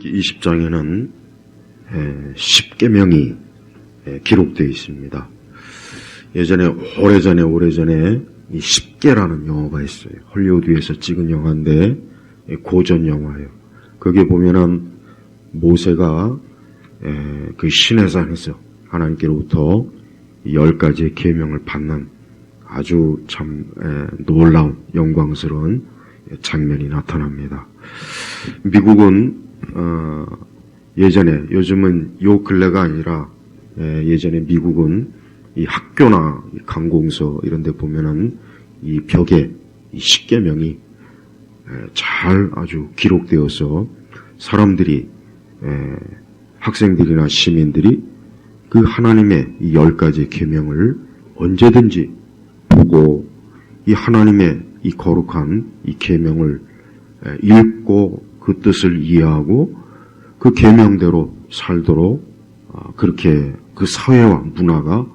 출애굽기 20장에는 10계명이 기록되어 있습니다. 예전에 오래전에 이 10계라는 영화가 있어요. 헐리우드에서 찍은 영화인데 고전 영화예요. 거기에 보면은 모세가 그 시내산에서 하나님께로부터 10가지의 계명을 받는 아주 참 놀라운 영광스러운 장면이 나타납니다. 미국은 예전에, 요즘은 요 근래가 아니라 예전에 미국은 이 학교나 이 관공서 이런 데 보면은 이 벽에 이 10계명이 잘 아주 기록되어서 사람들이, 학생들이나 시민들이 그 하나님의 이 10가지 계명을 언제든지 보고 이 하나님의 이 거룩한 이 계명을 읽고 그 뜻을 이해하고 그 계명대로 살도록 그렇게 그 사회와 문화가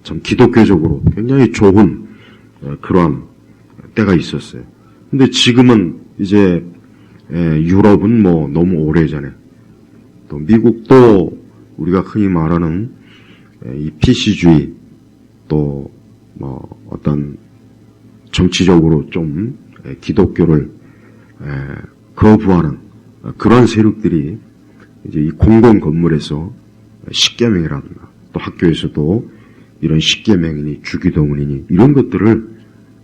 참 기독교적으로 굉장히 좋은 그러한 때가 있었어요. 근데 지금은 이제 유럽은 뭐 너무 오래전에, 또 미국도 우리가 흔히 말하는 이 PC주의, 또 뭐 어떤 정치적으로 좀 기독교를 거부하는 그런 세력들이 이제 이 공공 건물에서 10계명이라든가 또 학교에서도 이런 10계명이니 주기도문이니 이런 것들을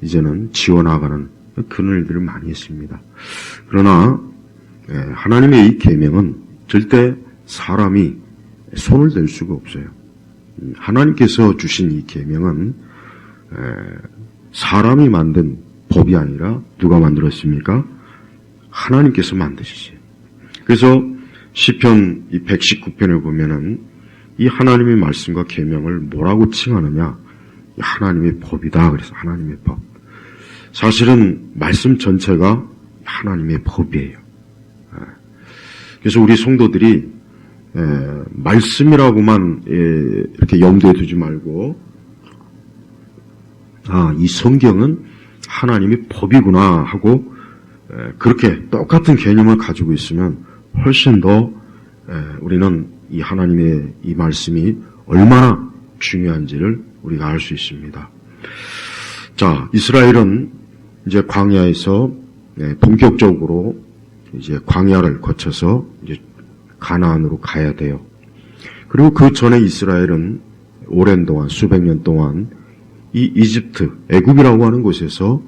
이제는 지원하가는 그런 일들을 많이 했습니다. 그러나 하나님의 이 계명은 절대 사람이 손을 댈 수가 없어요. 하나님께서 주신 이 계명은 사람이 만든 법이 아니라 누가 만들었습니까? 하나님께서 만드시죠. 그래서 시편 119편을 보면은 이 하나님의 말씀과 계명을 뭐라고 칭하느냐? 하나님의 법이다. 그래서 하나님의 법. 사실은 말씀 전체가 하나님의 법이에요. 그래서 우리 성도들이 말씀이라고만 이렇게 염두에 두지 말고, 이 성경은 하나님의 법이구나 하고 그렇게 똑같은 개념을 가지고 있으면 훨씬 더 우리는 이 하나님의 이 말씀이 얼마나 중요한지를 우리가 알 수 있습니다. 자, 이스라엘은 이제 광야에서 본격적으로 이제 광야를 거쳐서 이제 가나안으로 가야 돼요. 그리고 그 전에 이스라엘은 오랜 동안, 수백 년 동안 이 이집트, 애굽이라고 하는 곳에서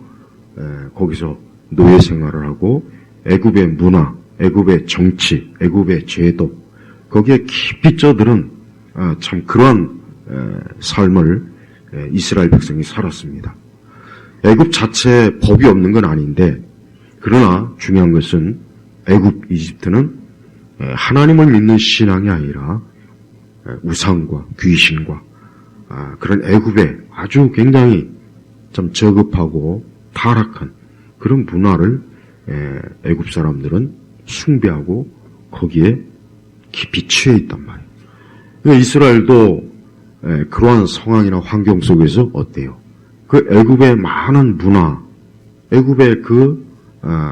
거기서 노예 생활을 하고 애굽의 문화, 애굽의 정치, 애굽의 제도, 거기에 깊이 쪄들은 참 그런 삶을 이스라엘 백성이 살았습니다. 애굽 자체에 법이 없는 건 아닌데, 그러나 중요한 것은 애굽, 이집트는 하나님을 믿는 신앙이 아니라 우상과 귀신과 그런 애굽의 아주 굉장히 좀 저급하고 타락한 그런 문화를 애굽 사람들은 숭배하고 거기에 깊이 취해 있단 말이에요. 그러니까 이스라엘도 그러한 상황이나 환경 속에서 어때요? 그 애굽의 많은 문화, 애굽의 그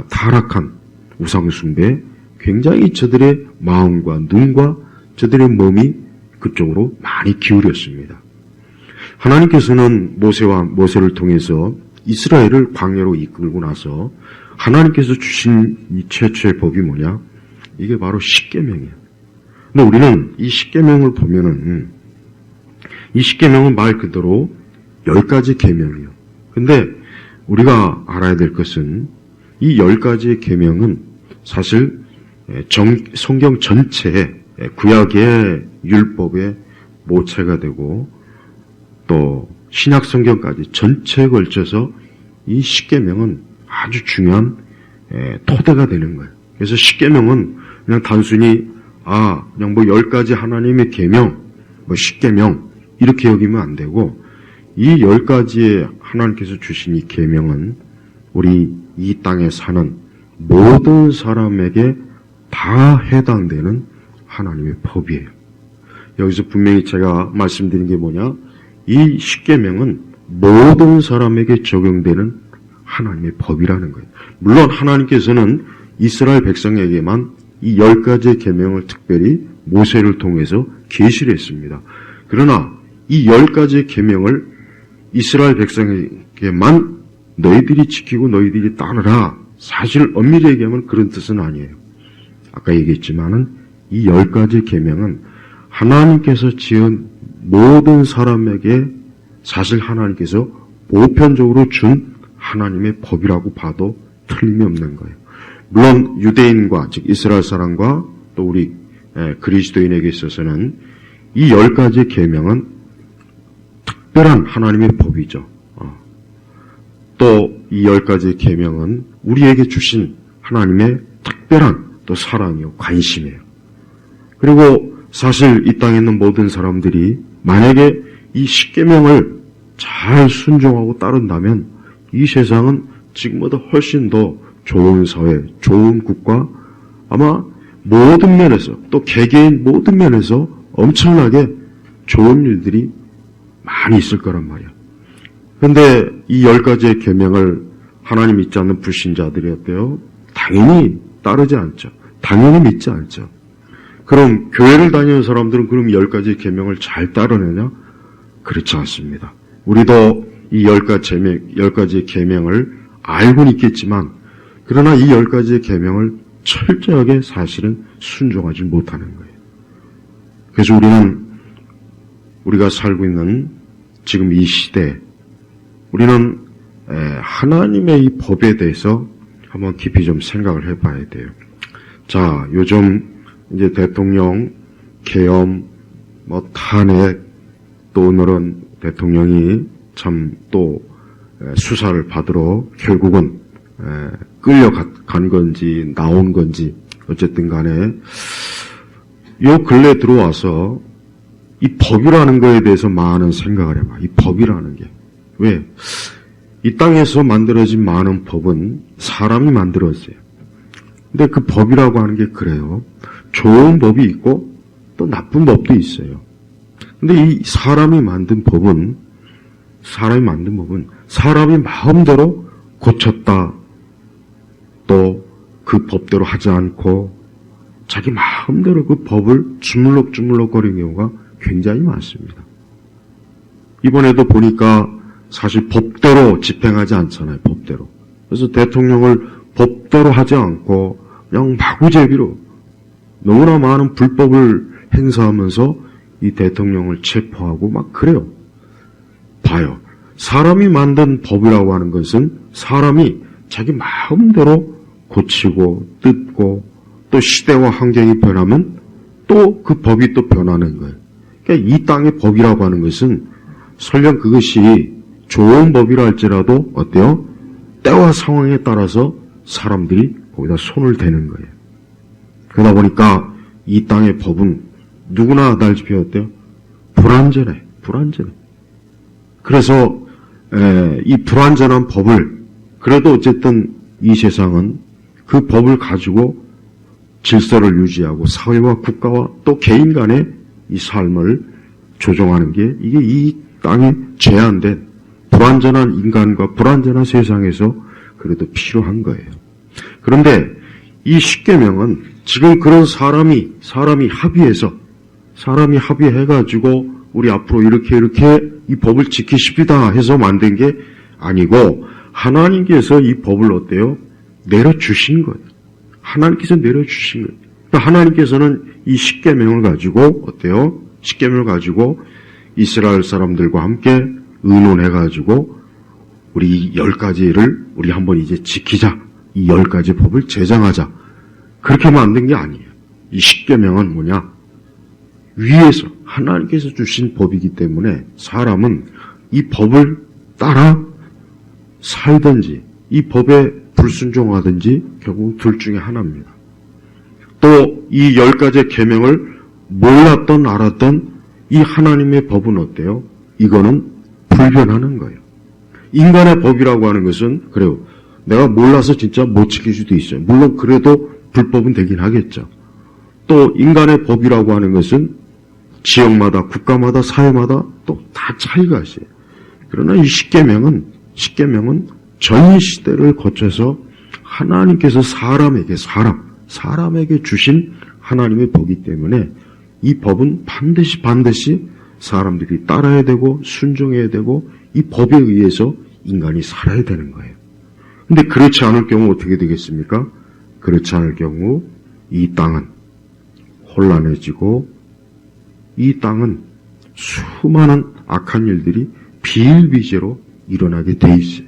타락한 우상 숭배에 굉장히 저들의 마음과 눈과 저들의 몸이 그쪽으로 많이 기울였습니다. 하나님께서는 모세를 통해서 이스라엘을 광야로 이끌고 나서 하나님께서 주신 이 최초의 법이 뭐냐? 이게 바로 10계명이에요. 근데 우리는 이 10계명을 보면은 이 10계명은 말 그대로 10가지 계명이에요. 근데 우리가 알아야 될 것은 이 10가지의 계명은 사실 성경 전체의 구약의 율법의 모체가 되고 또 신약 성경까지 전체에 걸쳐서 이 10계명은 아주 중요한 토대가 되는 거예요. 그래서 10계명은 그냥 단순히 그냥 뭐 10가지 하나님의 계명, 뭐 10계명 이렇게 여기면 안 되고, 이 10가지의 하나님께서 주신 이 계명은 우리 이 땅에 사는 모든 사람에게 다 해당되는 하나님의 법이에요. 여기서 분명히 제가 말씀드린 게 뭐냐? 이 10계명은 모든 사람에게 적용되는 하나님의 법이라는 거예요. 물론 하나님께서는 이스라엘 백성에게만 이 10가지의 계명을 특별히 모세를 통해서 계시를 했습니다. 그러나 이 10가지의 계명을 이스라엘 백성에게만 너희들이 지키고 너희들이 따르라. 사실 엄밀히 얘기하면 그런 뜻은 아니에요. 아까 얘기했지만은 이 10가지 계명은 하나님께서 지은 모든 사람에게 사실 하나님께서 보편적으로 준 하나님의 법이라고 봐도 틀림이 없는 거예요. 물론 유대인과 즉 이스라엘 사람과 또 우리 그리스도인에게 있어서는 이 10가지 계명은 특별한 하나님의 법이죠. 또 이 10가지 계명은 우리에게 주신 하나님의 특별한 또 사랑이요 관심이에요. 그리고 사실 이 땅에 있는 모든 사람들이 만약에 이 10계명을 잘 순종하고 따른다면 이 세상은 지금보다 훨씬 더 좋은 사회, 좋은 국가, 아마 모든 면에서 또 개개인 모든 면에서 엄청나게 좋은 일들이 많이 있을 거란 말이야. 그런데 이 10가지의 계명을 하나님 믿지 않는 불신자들이 어때요? 당연히 따르지 않죠. 당연히 믿지 않죠. 그럼 교회를 다니는 사람들은 그럼 10가지 계명을 잘 따르느냐? 그렇지 않습니다. 우리도 이 10가지 계명을 알고는 있겠지만 그러나 이 10가지의 계명을 철저하게 사실은 순종하지 못하는 거예요. 그래서 우리가 살고 있는 지금 이 시대에 우리는 하나님의 이 법에 대해서 한번 깊이 좀 생각을 해봐야 돼요. 자, 요즘 이제 대통령 계엄, 탄핵, 또 오늘은 대통령이 참 또 수사를 받으러 결국은 끌려간 건지 나온 건지 어쨌든 간에 요 근래 들어와서 이 법이라는 거에 대해서 많은 생각을 해봐. 이 법이라는 게. 왜? 이 땅에서 만들어진 많은 법은 사람이 만들었어요. 근데 그 법이라고 하는 게 그래요. 좋은 법이 있고 또 나쁜 법도 있어요. 근데 이 사람이 만든 법은 사람이 마음대로 고쳤다. 또 그 법대로 하지 않고 자기 마음대로 그 법을 주물럭주물럭 거리는 경우가 굉장히 많습니다. 이번에도 보니까 사실 법대로 집행하지 않잖아요. 법대로. 그래서 대통령을 법대로 하지 않고 그냥 마구제비로 너무나 많은 불법을 행사하면서 이 대통령을 체포하고 막 그래요. 봐요. 사람이 만든 법이라고 하는 것은 사람이 자기 마음대로 고치고 뜯고 또 시대와 환경이 변하면 또 그 법이 또 변하는 거예요. 그러니까 이 땅의 법이라고 하는 것은 설령 그것이 좋은 법이라 할지라도 어때요? 때와 상황에 따라서 사람들이 거기다 손을 대는 거예요. 그러다 보니까 이 땅의 법은 누구나 알다시피 어때요? 불완전해. 그래서 이 불완전한 법을 그래도 어쨌든 이 세상은 그 법을 가지고 질서를 유지하고 사회와 국가와 또 개인 간의 이 삶을 조정하는 게 이게 이 땅에 제한된 불완전한 인간과 불완전한 세상에서 그래도 필요한 거예요. 그런데 이 십계명은 지금 그런 사람이 합의해가지고 우리 앞으로 이렇게 이 법을 지키십시다 해서 만든 게 아니고 하나님께서 이 법을 어때요? 내려주신 거예요. 하나님께서 내려주신 거예요. 그러니까 하나님께서는 이 십계명을 가지고 어때요? 십계명을 가지고 이스라엘 사람들과 함께 의논해가지고 우리 이 10가지를 우리 한번 이제 지키자. 이 10가지 법을 제정하자. 그렇게 만든 게 아니에요. 이 십계명은 뭐냐? 위에서 하나님께서 주신 법이기 때문에 사람은 이 법을 따라 살든지 이 법에 불순종하든지 결국 둘 중에 하나입니다. 또 이 10가지 계명을 몰랐던 알았던 이 하나님의 법은 어때요? 이거는 불변하는 거예요. 인간의 법이라고 하는 것은 그래요. 내가 몰라서 진짜 못 지킬 수도 있어요. 물론 그래도 불법은 되긴 하겠죠. 또 인간의 법이라고 하는 것은 지역마다 국가마다 사회마다 또 다 차이가 있어요. 그러나 이 십계명은 전 시대를 거쳐서 하나님께서 사람에게 주신 하나님의 법이기 때문에 이 법은 반드시 사람들이 따라야 되고 순종해야 되고 이 법에 의해서 인간이 살아야 되는 거예요. 근데 그렇지 않을 경우 어떻게 되겠습니까? 그렇지 않을 경우 이 땅은 혼란해지고 이 땅은 수많은 악한 일들이 비일비재로 일어나게 돼 있어요.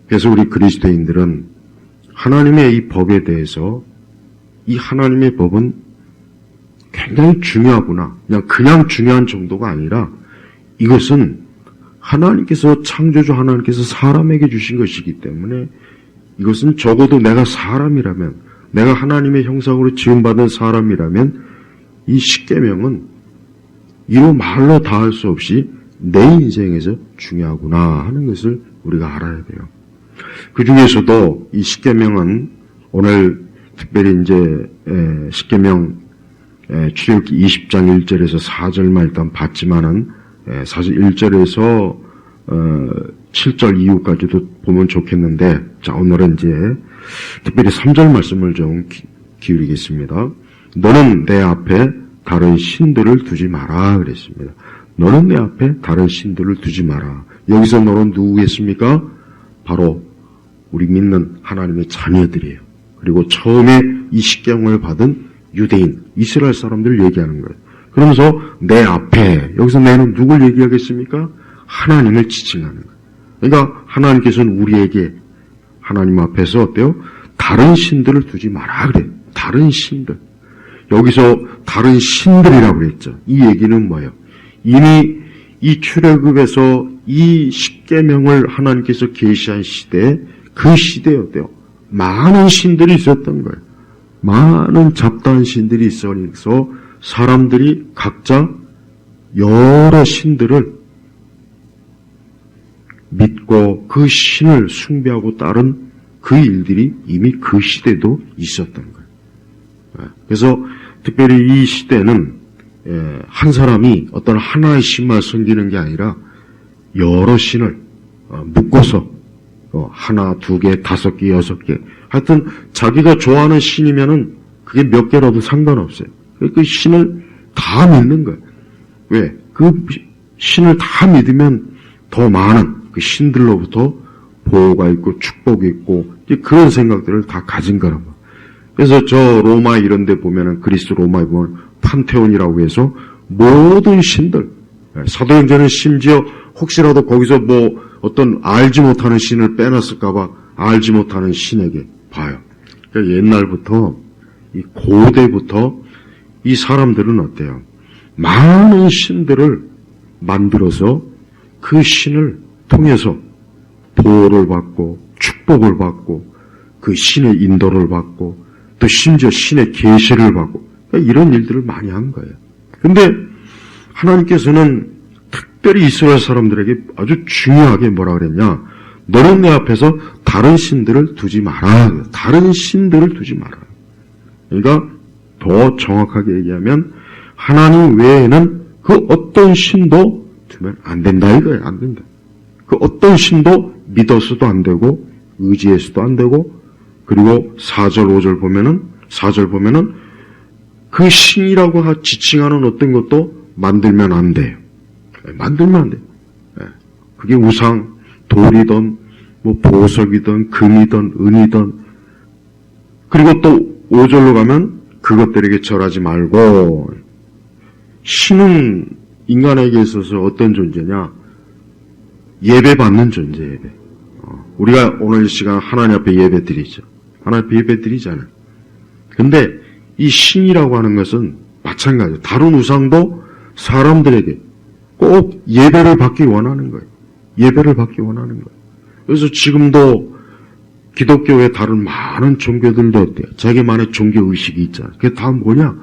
그래서 우리 그리스도인들은 하나님의 이 법에 대해서 이 하나님의 법은 굉장히 중요하구나. 그냥 중요한 정도가 아니라 이것은 하나님께서 창조주 하나님께서 사람에게 주신 것이기 때문에 이것은 적어도 내가 사람이라면 내가 하나님의 형상으로 지음받은 사람이라면 이 십계명은 이로 말로 다 할 수 없이 내 인생에서 중요하구나 하는 것을 우리가 알아야 돼요. 그 중에서도 이 십계명은 오늘 특별히 이제 십계명 출애굽기 20장 1절에서 4절만 일단 봤지만은 사실 1절에서 7절 이후까지도 보면 좋겠는데 자 오늘은 이제 특별히 3절 말씀을 좀 기울이겠습니다. 너는 내 앞에 다른 신들을 두지 마라 그랬습니다. 너는 내 앞에 다른 신들을 두지 마라. 여기서 너는 누구겠습니까? 바로 우리 믿는 하나님의 자녀들이에요. 그리고 처음에 이 십계명을 받은 유대인, 이스라엘 사람들을 얘기하는 거예요. 그러면서 내 앞에, 여기서 내는 누굴 얘기하겠습니까? 하나님을 지칭하는 거예요. 그러니까 하나님께서는 우리에게 하나님 앞에서 어때요? 다른 신들을 두지 마라 그래요. 다른 신들. 여기서 다른 신들이라고 그랬죠. 이 얘기는 뭐예요? 이미 이 출애굽에서 이 십계명을 하나님께서 계시한 시대에 그 시대에 어때요? 많은 신들이 있었던 거예요. 많은 잡다한 신들이 있어서 사람들이 각자 여러 신들을 믿고 그 신을 숭배하고 따른 그 일들이 이미 그 시대도 있었던 거예요. 그래서 특별히 이 시대는 한 사람이 어떤 하나의 신만 섬기는 게 아니라 여러 신을 묶어서 하나, 두 개, 다섯 개, 여섯 개 하여튼 자기가 좋아하는 신이면은 그게 몇 개라도 상관없어요. 그 신을 다 믿는 거예요. 왜? 그 신을 다 믿으면 더 많은 그 신들로부터 보호가 있고 축복이 있고 그런 생각들을 다 가진 거란 말이에요. 그래서 저 로마 이런 데 보면은 그리스 로마에 보면 판테온이라고 해서 모든 신들 사도행전은 심지어 혹시라도 거기서 뭐 어떤 알지 못하는 신을 빼놨을까봐 알지 못하는 신에게 봐요. 그러니까 옛날부터 이 고대부터 이 사람들은 어때요? 많은 신들을 만들어서 그 신을 통해서 보호를 받고 축복을 받고 그 신의 인도를 받고 또 심지어 신의 계시를 받고 그러니까 이런 일들을 많이 한 거예요. 근데 하나님께서는 특별히 이스라엘 사람들에게 아주 중요하게 뭐라 그랬냐? 너는 내 앞에서 다른 신들을 두지 마라. 다른 신들을 두지 마라. 그러니까 더 정확하게 얘기하면 하나님 외에는 그 어떤 신도 두면 안 된다 이거예요. 안 된다. 그 어떤 신도 믿어서도 안 되고 의지해서도 안 되고 그리고 4절 5절 보면은 4절 보면은 그 신이라고 지칭하는 어떤 것도 만들면 안 돼요. 만들면 안 돼요. 그게 우상, 돌이든 뭐 보석이든 금이든 은이든 그리고 또 5절로 가면 그것들에게 절하지 말고 신은 인간에게 있어서 어떤 존재냐? 예배받는 존재 예배. 우리가 오늘 이 시간 하나님 앞에 예배 드리죠. 하나님 앞에 예배 드리잖아요. 근데 이 신이라고 하는 것은 마찬가지예요. 다른 우상도 사람들에게 꼭 예배를 받기 원하는 거예요. 예배를 받기 원하는 거예요. 그래서 지금도 기독교의 다른 많은 종교들도 어때요? 자기만의 종교의식이 있잖아요. 그게 다 뭐냐?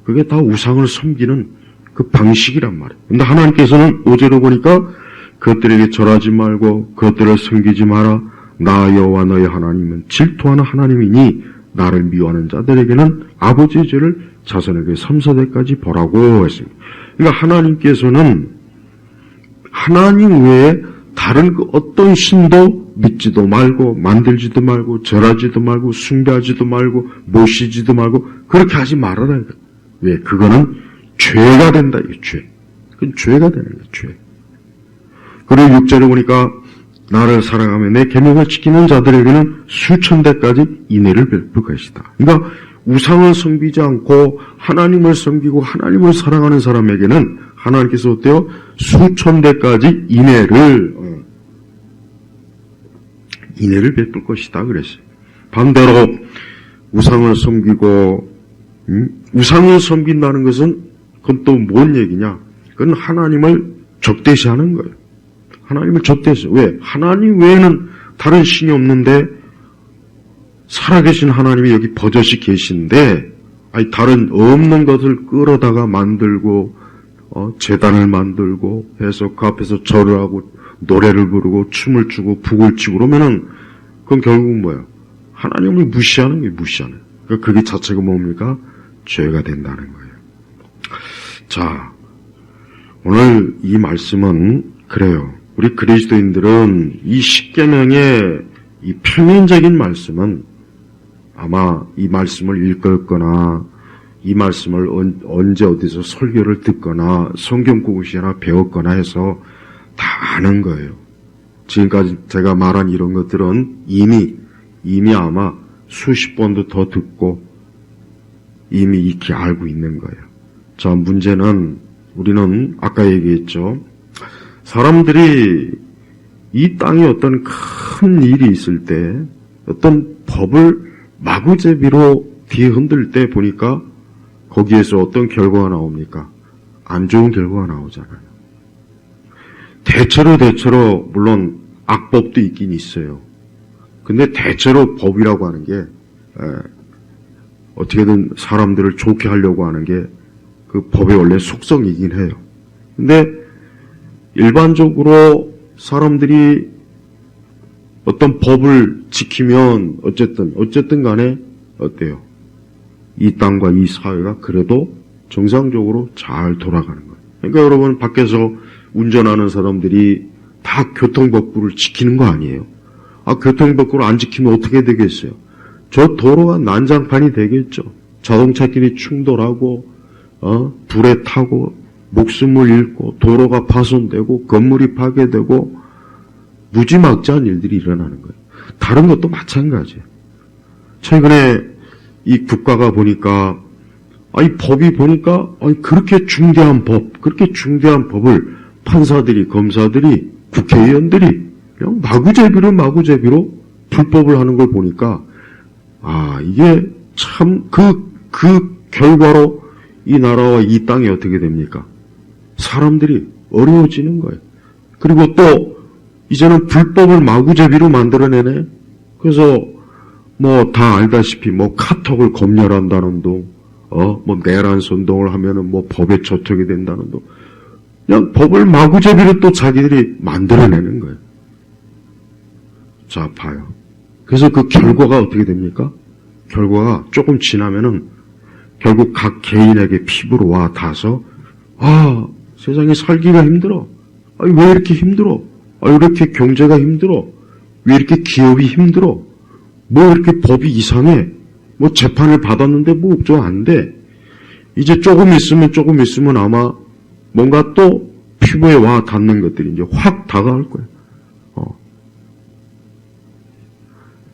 그게 다 우상을 섬기는 그 방식이란 말이에요. 근데 하나님께서는 5절로 보니까 그것들에게 절하지 말고 그것들을 섬기지 마라. 나 여호와 너의 하나님은 질투하는 하나님이니 나를 미워하는 자들에게는 아버지의 죄를 자손에게 3,4대까지 보라고 했습니다. 그러니까 하나님께서는 하나님 외에 다른 그 어떤 신도 믿지도 말고 만들지도 말고 절하지도 말고 숭배하지도 말고 모시지도 말고 그렇게 하지 말아라. 왜? 그거는 죄가 된다. 이게 죄. 그건 죄가 되는 거예요. 죄. 그리고 6절에 보니까 나를 사랑하며 내 계명을 지키는 자들에게는 수천 대까지 인애를 베풀 것이다. 그러니까 우상을 섬기지 않고 하나님을 섬기고 하나님을 사랑하는 사람에게는 하나님께서 어때요? 수천 대까지 인애를 베풀 것이다 그랬어요. 반대로 우상을 섬기고 우상을 섬긴다는 것은 그건 또 뭔 얘기냐? 그건 하나님을 적대시하는 거예요. 하나님을 적대시해. 왜? 하나님 외에는 다른 신이 없는데 살아계신 하나님이 여기 버젓이 계신데 다른 없는 것을 끌어다가 만들고 제단을 만들고 해서 그 앞에서 절을 하고 노래를 부르고 춤을 추고 북을 치고 그러면은 그건 결국은 뭐예요? 하나님을 무시하는 게 무시하는. 그러니까 그게 자체가 뭡니까? 죄가 된다는 거예요. 자, 오늘 이 말씀은 그래요. 우리 그리스도인들은 이 십계명의 이 표면적인 말씀은 아마 이 말씀을 읽었거나 이 말씀을 언제 어디서 설교를 듣거나 성경 구구시나 배웠거나 해서 다 아는 거예요. 지금까지 제가 말한 이런 것들은 이미 아마 수십 번도 더 듣고 이미 익히 알고 있는 거예요. 자, 문제는 우리는 아까 얘기했죠. 사람들이 이 땅에 어떤 큰 일이 있을 때 어떤 법을 마구제비로 뒤에 흔들 때 보니까 거기에서 어떤 결과가 나옵니까? 안 좋은 결과가 나오잖아요. 대체로 물론 악법도 있긴 있어요. 근데 대체로 법이라고 하는 게 어떻게든 사람들을 좋게 하려고 하는 게 그 법의 원래 속성이긴 해요. 근데 일반적으로 사람들이 어떤 법을 지키면 어쨌든 간에 어때요? 이 땅과 이 사회가 그래도 정상적으로 잘 돌아가는 거예요. 그러니까 여러분 밖에서 운전하는 사람들이 다 교통법규를 지키는 거 아니에요? 교통법규를 안 지키면 어떻게 되겠어요? 저 도로가 난장판이 되겠죠. 자동차끼리 충돌하고 불에 타고 목숨을 잃고 도로가 파손되고 건물이 파괴되고 무지막지한 일들이 일어나는 거예요. 다른 것도 마찬가지예요. 최근에 이 국가가 보니까 이 법이 보니까 그렇게 중대한 법을 판사들이, 검사들이, 국회의원들이 그냥 마구제비로 불법을 하는 걸 보니까 이게 참 그 결과로 이 나라와 이 땅이 어떻게 됩니까? 사람들이 어려워지는 거예요. 그리고 또 이제는 불법을 마구제비로 만들어내네. 그래서 뭐 다 알다시피 뭐 카톡을 검열한다는 동, 뭐 내란 선동을 하면은 뭐 법에 저촉이 된다는 동, 그냥 법을 마구제비로 또 자기들이 만들어내는 거예요. 자, 봐요. 그래서 그 결과가 어떻게 됩니까? 결과가 조금 지나면은 결국 각 개인에게 피부로 와 닿아서 세상에 살기가 힘들어. 왜 이렇게 힘들어? 왜 이렇게 경제가 힘들어? 왜 이렇게 기업이 힘들어? 뭐 이렇게 법이 이상해? 뭐 재판을 받았는데 뭐 좀 안 돼. 이제 조금 있으면 아마 뭔가 또 피부에 와 닿는 것들이 이제 확 다가올 거예요.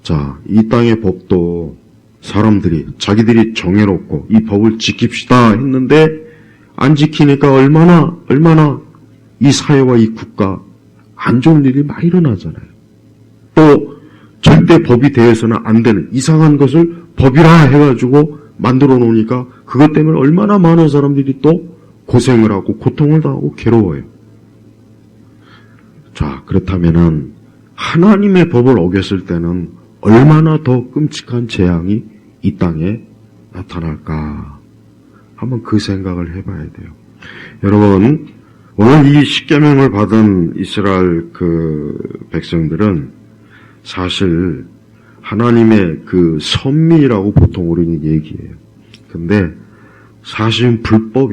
자, 이 땅의 법도 사람들이 자기들이 정해놓고 이 법을 지킵시다 했는데 안 지키니까 얼마나 이 사회와 이 국가 안 좋은 일이 많이 일어나잖아요. 또 절대 법이 되어서는 안 되는 이상한 것을 법이라 해가지고 만들어 놓으니까 그것 때문에 얼마나 많은 사람들이 또 고생을 하고 고통을 당하고 괴로워요. 자, 그렇다면은 하나님의 법을 어겼을 때는 얼마나 더 끔찍한 재앙이 이 땅에 나타날까? 한번 그 생각을 해봐야 돼요. 여러분, 오늘 이 십계명을 받은 이스라엘 그 백성들은 사실 하나님의 그 선미라고 보통 우리는 얘기해요. 근데 사실은 불법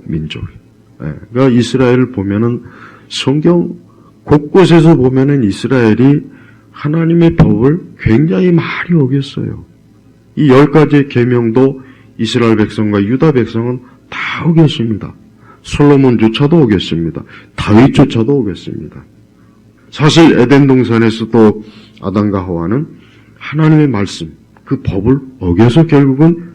민족이에요. 그러니까 이스라엘을 보면은 성경 곳곳에서 보면은 이스라엘이 하나님의 법을 굉장히 많이 어겼어요. 이 10가지의 계명도 이스라엘 백성과 유다 백성은 다 어겼습니다. 솔로몬조차도 어겼습니다. 다윗조차도 어겼습니다. 사실 에덴 동산에서도 아담과 하와는 하나님의 말씀, 그 법을 어겨서 결국은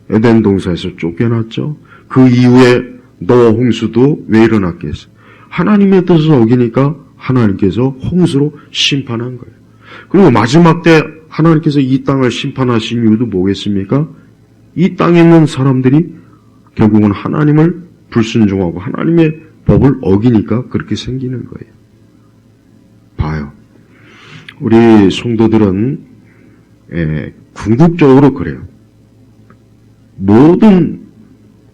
에덴 동산에서 쫓겨났죠. 그 이후에 노아 홍수도 왜 일어났겠어요? 하나님의 뜻을 어기니까 하나님께서 홍수로 심판한 거예요. 그리고 마지막 때 하나님께서 이 땅을 심판하신 이유도 뭐겠습니까? 이 땅에 있는 사람들이 결국은 하나님을 불순종하고 하나님의 법을 어기니까 그렇게 생기는 거예요. 봐요. 우리 성도들은 궁극적으로 그래요. 모든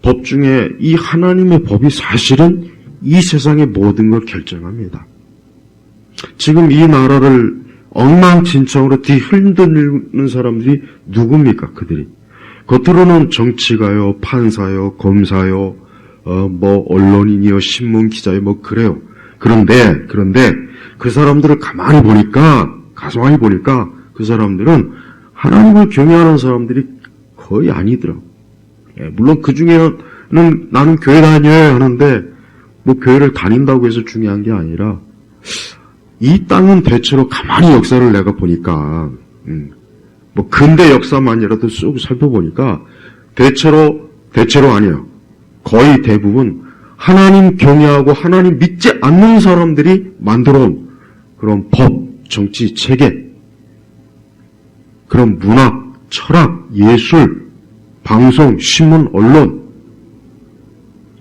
법 중에 이 하나님의 법이 사실은 이 세상의 모든 걸 결정합니다. 지금 이 나라를 엉망진창으로 뒤흔드는 사람들이 누굽니까? 그들이. 겉으로는 정치가요, 판사요, 검사요, 언론인이요, 신문 기자요, 그래요. 그런데 그 사람들을 가만히 보니까 그 사람들은 하나님을 경외하는 사람들이 거의 아니더라고. 물론 그 중에는 나는 교회 다녀야 하는데, 교회를 다닌다고 해서 중요한 게 아니라, 이 땅은 대체로 가만히 역사를 내가 보니까, 근대 역사만이라도 쭉 살펴보니까, 대체로 아니에요. 거의 대부분 하나님 경외하고 하나님 믿지 않는 사람들이 만들어온 그런 법, 정치, 체계, 그런 문학, 철학, 예술, 방송, 신문, 언론,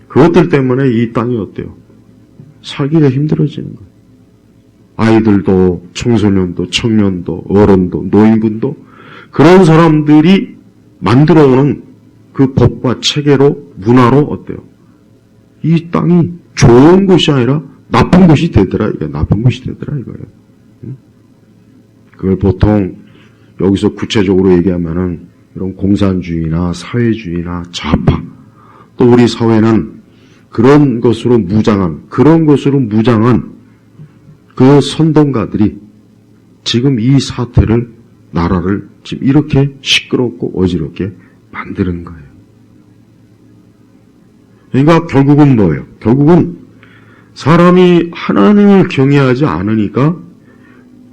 그것들 때문에 이 땅이 어때요? 살기가 힘들어지는 거예요. 아이들도, 청소년도, 청년도, 어른도, 노인분도 그런 사람들이 만들어오는 그 법과 체계로, 문화로 어때요? 이 땅이 좋은 곳이 아니라 나쁜 곳이 되더라, 이거예요. 그걸 보통 여기서 구체적으로 얘기하면은 이런 공산주의나 사회주의나 좌파, 또 우리 사회는 그런 것으로 무장한 그 선동가들이 지금 이 사태를, 나라를 지금 이렇게 시끄럽고 어지럽게 만드는 거예요. 그러니까 결국은 뭐예요? 결국은 사람이 하나님을 경외하지 않으니까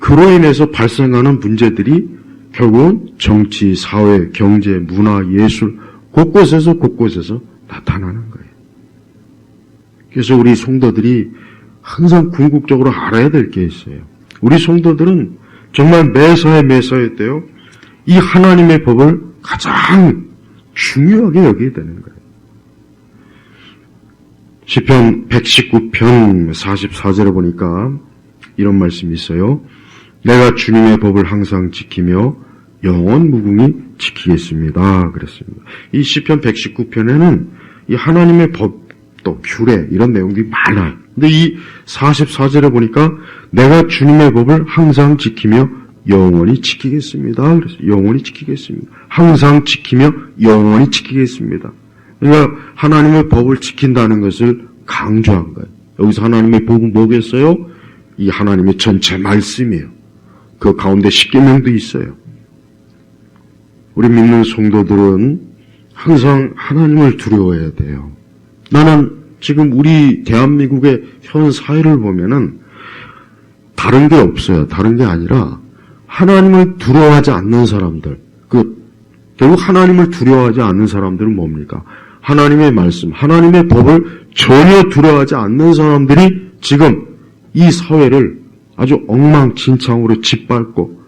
그로 인해서 발생하는 문제들이 결국은 정치, 사회, 경제, 문화, 예술 곳곳에서 나타나는 거예요. 그래서 우리 성도들이 항상 궁극적으로 알아야 될 게 있어요. 우리 성도들은 정말 매사에 때요, 이 하나님의 법을 가장 중요하게 여기게 되는 거예요. 시편 119편 44절에 보니까 이런 말씀이 있어요. 내가 주님의 법을 항상 지키며 영원 무궁히 지키겠습니다. 그랬습니다. 이 시편 119편에는 이 하나님의 법, 또 규례, 이런 내용들이 많아요. 근데 이 44절에 보니까 내가 주님의 법을 항상 지키며 영원히 지키겠습니다. 그래서 영원히 지키겠습니다. 항상 지키며 영원히 지키겠습니다. 그러니까 하나님의 법을 지킨다는 것을 강조한 거예요. 여기서 하나님의 법은 뭐겠어요? 이 하나님의 전체 말씀이에요. 그 가운데 십계명도 있어요. 우리 믿는 성도들은 항상 하나님을 두려워해야 돼요. 나는 지금 우리 대한민국의 현 사회를 보면은 다른 게 없어요. 다른 게 아니라 하나님을 두려워하지 않는 사람들, 결국 하나님을 두려워하지 않는 사람들은 뭡니까? 하나님의 말씀, 하나님의 법을 전혀 두려워하지 않는 사람들이 지금 이 사회를 아주 엉망진창으로 짓밟고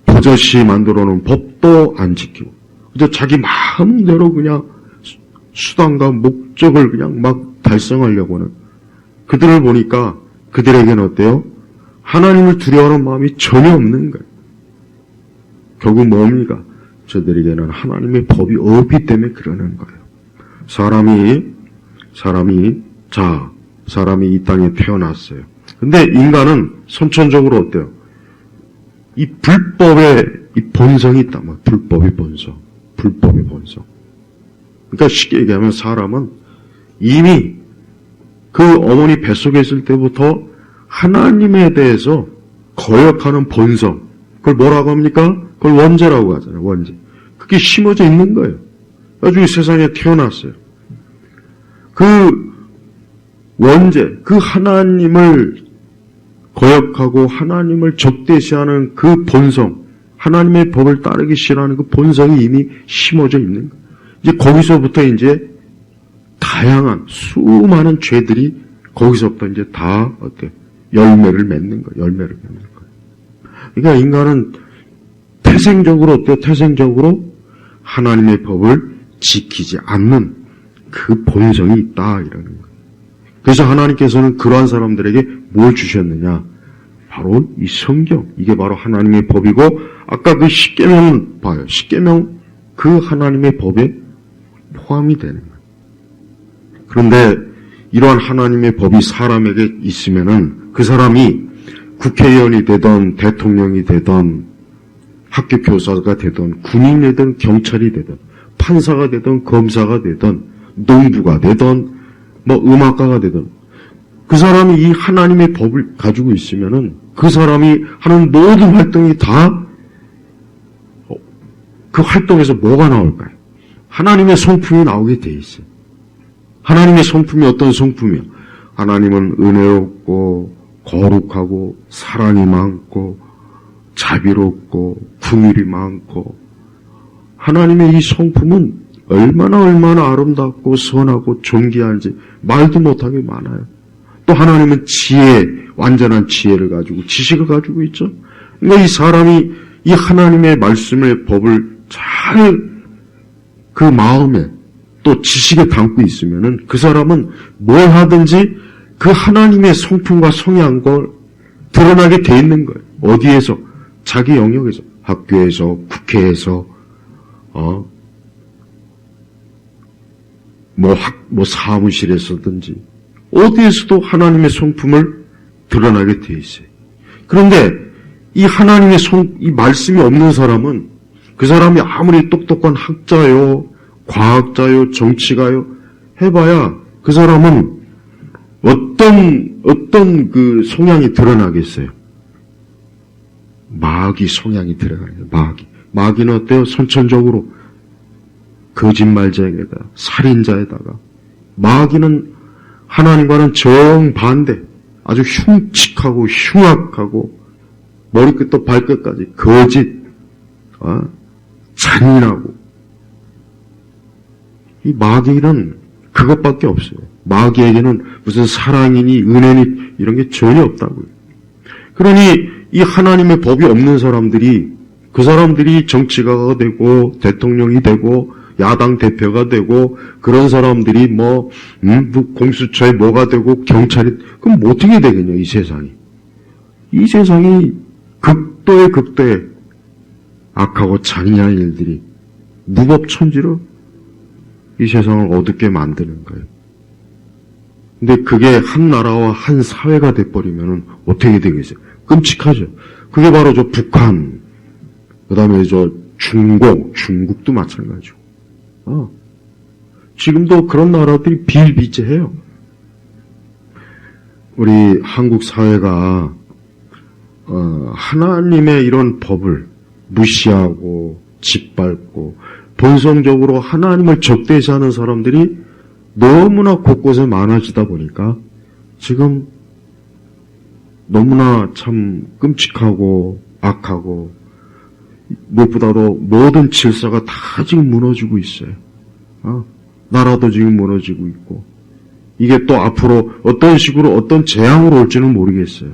버젓이 만들어 놓은 법도 안 지키고 그저 자기 마음대로 그냥 수단과 목적을 그냥 막 달성하려고 하는 그들을 보니까 그들에게는 어때요? 하나님을 두려워하는 마음이 전혀 없는 거예요. 결국 뭡니까? 저들에게는 하나님의 법이 없기 때문에 그러는 거예요. 사람이 이 땅에 태어났어요. 근데 인간은 선천적으로 어때요? 이 불법의 이 본성이 있다. 불법의 본성. 그러니까 쉽게 얘기하면 사람은 이미 그 어머니 뱃속에 있을 때부터 하나님에 대해서 거역하는 본성, 그걸 뭐라고 합니까? 그걸 원죄라고 하잖아요. 원죄. 그게 심어져 있는 거예요. 나중에 세상에 태어났어요. 그 원죄, 그 하나님을 거역하고 하나님을 적대시하는 그 본성, 하나님의 법을 따르기 싫어하는 그 본성이 이미 심어져 있는 거예요. 이제 거기서부터 이제 다양한 수많은 죄들이 거기서부터 이제 다 어때? 열매를 맺는 거예요. 열매를 맺는 거예요. 그러니까 인간은 태생적으로 어때요? 태생적으로 하나님의 법을 지키지 않는 그 본성이 있다 이러는 거예요. 그래서 하나님께서는 그러한 사람들에게 뭘 주셨느냐? 바로 이 성경. 이게 바로 하나님의 법이고 아까 그 십계명은 봐요. 십계명 그 하나님의 법에 포함이 되는 거예요. 그런데 이러한 하나님의 법이 사람에게 있으면은 그 사람이 국회의원이 되던 대통령이 되던 학교 교사가 되던 군인이든 경찰이 되든 판사가 되든 검사가 되든 농부가 되든 뭐 음악가가 되든 그 사람이 이 하나님의 법을 가지고 있으면은 그 사람이 하는 모든 활동이 다 그 활동에서 뭐가 나올까요? 하나님의 성품이 나오게 돼 있어요. 하나님의 성품이 어떤 성품이요? 하나님은 은혜롭고 거룩하고 사랑이 많고 자비롭고 긍휼이 많고 하나님의 이 성품은 얼마나 아름답고 선하고 존귀한지 말도 못하게 많아요. 또 하나님은 지혜, 완전한 지혜를 가지고 지식을 가지고 있죠. 그러니까 이 사람이 이 하나님의 말씀의 법을 잘 그 마음에 또 지식에 담고 있으면은 그 사람은 뭘 하든지 그 하나님의 성품과 성향을 드러나게 돼 있는 거예요. 어디에서? 자기 영역에서, 학교에서, 국회에서, 뭐 사무실에서든지 어디에서도 하나님의 성품을 드러나게 돼 있어요. 그런데 이 하나님의 이 말씀이 없는 사람은 그 사람이 아무리 똑똑한 학자요, 과학자요, 정치가요 해봐야 그 사람은 어떤 그 성향이 드러나겠어요? 마귀 성향이 드러나요. 마귀는 어때요? 선천적으로 거짓말쟁이에다가 살인자에다가 마귀는 하나님과는 정반대 아주 흉측하고 흉악하고 머리끝부터 발끝까지 거짓 잔인하고 이 마귀는 그것밖에 없어요. 마귀에게는 무슨 사랑이니 은혜니 이런 게 전혀 없다고요. 그러니 이 하나님의 법이 없는 사람들이 그 사람들이 정치가가 되고 대통령이 되고 야당 대표가 되고 그런 사람들이 공수처에 뭐가 되고 경찰이 그럼 어떻게 되겠냐 이 세상이. 이 세상이 극도의 악하고 잔인한 일들이 무법천지로 이 세상을 어둡게 만드는 거예요. 근데 그게 한 나라와 한 사회가 돼버리면 어떻게 되겠어요? 끔찍하죠. 그게 바로 저 북한, 그 다음에 저 중국도 마찬가지고. 지금도 그런 나라들이 비일비재해요. 우리 한국 사회가 하나님의 이런 법을 무시하고 짓밟고 본성적으로 하나님을 적대시하는 사람들이 너무나 곳곳에 많아지다 보니까 지금 너무나 참 끔찍하고 악하고 무엇보다도 모든 질서가 다 지금 무너지고 있어요. 나라도 지금 무너지고 있고 이게 또 앞으로 어떤 식으로 어떤 재앙으로 올지는 모르겠어요.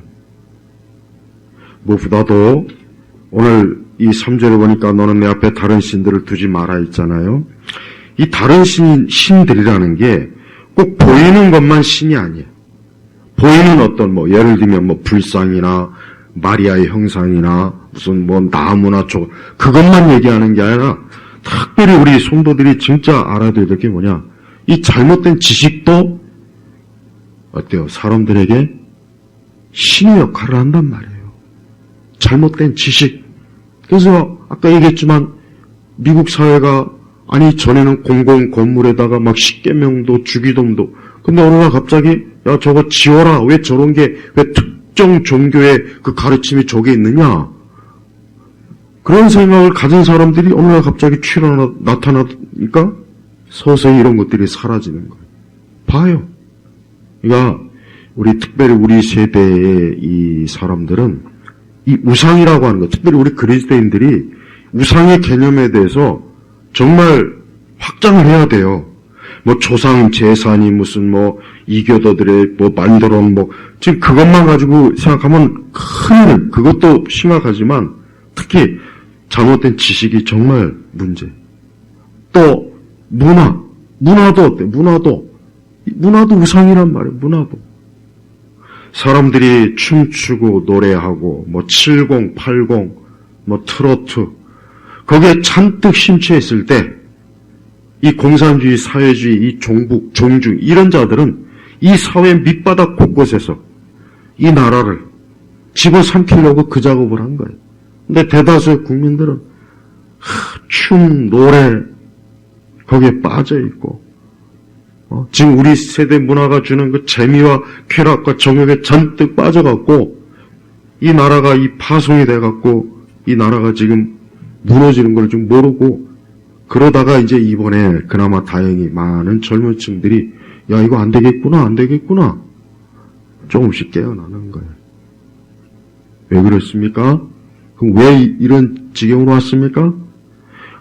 무엇보다도 오늘 이 3절에 보니까 너는 내 앞에 다른 신들을 두지 마라 있잖아요. 이 다른 신들이라는 게 꼭 보이는 것만 신이 아니에요. 보이는 어떤 예를 들면 불상이나 마리아의 형상이나 무슨 나무나 그것만 얘기하는 게 아니라 특별히 우리 성도들이 진짜 알아둬야 될 게 뭐냐. 이 잘못된 지식도 어때요? 사람들에게 신의 역할을 한단 말이에요. 잘못된 지식. 그래서 아까 얘기했지만 미국 사회가 전에는 공공 건물에다가 십계명도 주기도문도 근데 어느 날 갑자기 야 저거 지워라. 왜 저런 게 왜 특정 종교의 그 가르침이 저게 있느냐. 그런 생각을 가진 사람들이 어느 날 갑자기 나타나니까 서서히 이런 것들이 사라지는 거예요. 봐요. 그러니까 특별히 우리 세대의 이 사람들은 이 우상이라고 하는 것, 특별히 우리 그리스도인들이 우상의 개념에 대해서 정말 확장을 해야 돼요. 뭐 조상 제사니 무슨 뭐 이교도들의 뭐 만들어온 뭐 지금 그것만 가지고 생각하면 큰 그것도 심각하지만 특히 잘못된 지식이 정말 문제. 또 문화도 어때? 문화도 우상이란 말이에요. 문화도. 사람들이 춤추고 노래하고 뭐 70, 80, 뭐 트로트 거기에 잔뜩 심취했을 때 이 공산주의, 사회주의, 이 종북, 종중 이런 자들은 이 사회 밑바닥 곳곳에서 이 나라를 집어삼키려고 그 작업을 한 거예요. 근데 대다수의 국민들은 춤, 노래 거기에 빠져 있고 지금 우리 세대 문화가 주는 그 재미와 쾌락과 정욕에 잔뜩 빠져갖고 이 나라가 이 파송이 돼갖고 이 나라가 지금 무너지는 걸 좀 모르고 그러다가 이제 이번에 그나마 다행히 많은 젊은 층들이 야 이거 안 되겠구나 조금씩 깨어나는 거예요. 왜 그렇습니까? 그럼 왜 이런 지경으로 왔습니까?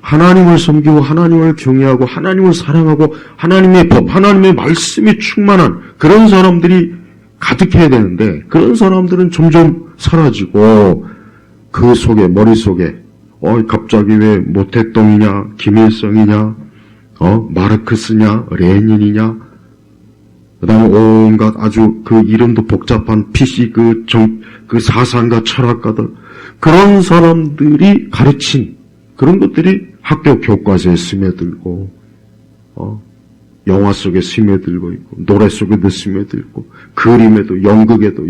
하나님을 섬기고 하나님을 경외하고 하나님을 사랑하고 하나님의 법, 하나님의 말씀이 충만한 그런 사람들이 가득해야 되는데 그런 사람들은 점점 사라지고 그 속에 머릿속에 갑자기 왜 모태똥이냐 김일성이냐 마르크스냐 레닌이냐 그다음에 온갖 아주 그 이름도 복잡한 PC 그 사상가 철학가들 그런 사람들이 가르친 그런 것들이 학교 교과서에 스며들고 영화 속에 스며들고 있고 노래 속에도 스며들고 그림에도 연극에도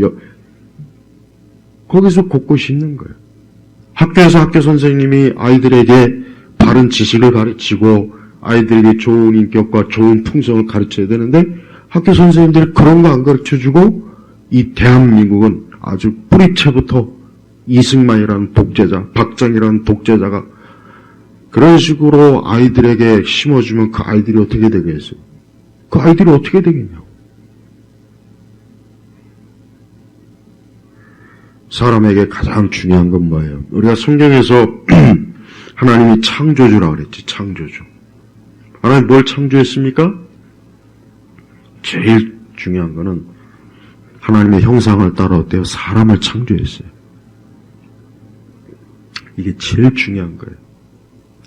거기서 곳곳이 있는 거예요. 학교에서 학교 선생님이 아이들에게 바른 지식을 가르치고 아이들에게 좋은 인격과 좋은 풍성을 가르쳐야 되는데 학교 선생님들이 그런 거 안 가르쳐주고 이 대한민국은 아주 뿌리채부터 이승만이라는 독재자, 박정희라는 독재자가 그런 식으로 아이들에게 심어주면 그 아이들이 어떻게 되겠어요? 그 아이들이 어떻게 되겠냐고. 사람에게 가장 중요한 건 뭐예요? 우리가 성경에서 하나님이 창조주라고 그랬지, 창조주. 하나님 뭘 창조했습니까? 제일 중요한 거는 하나님의 형상을 따라 어때요? 사람을 창조했어요. 이게 제일 중요한 거예요.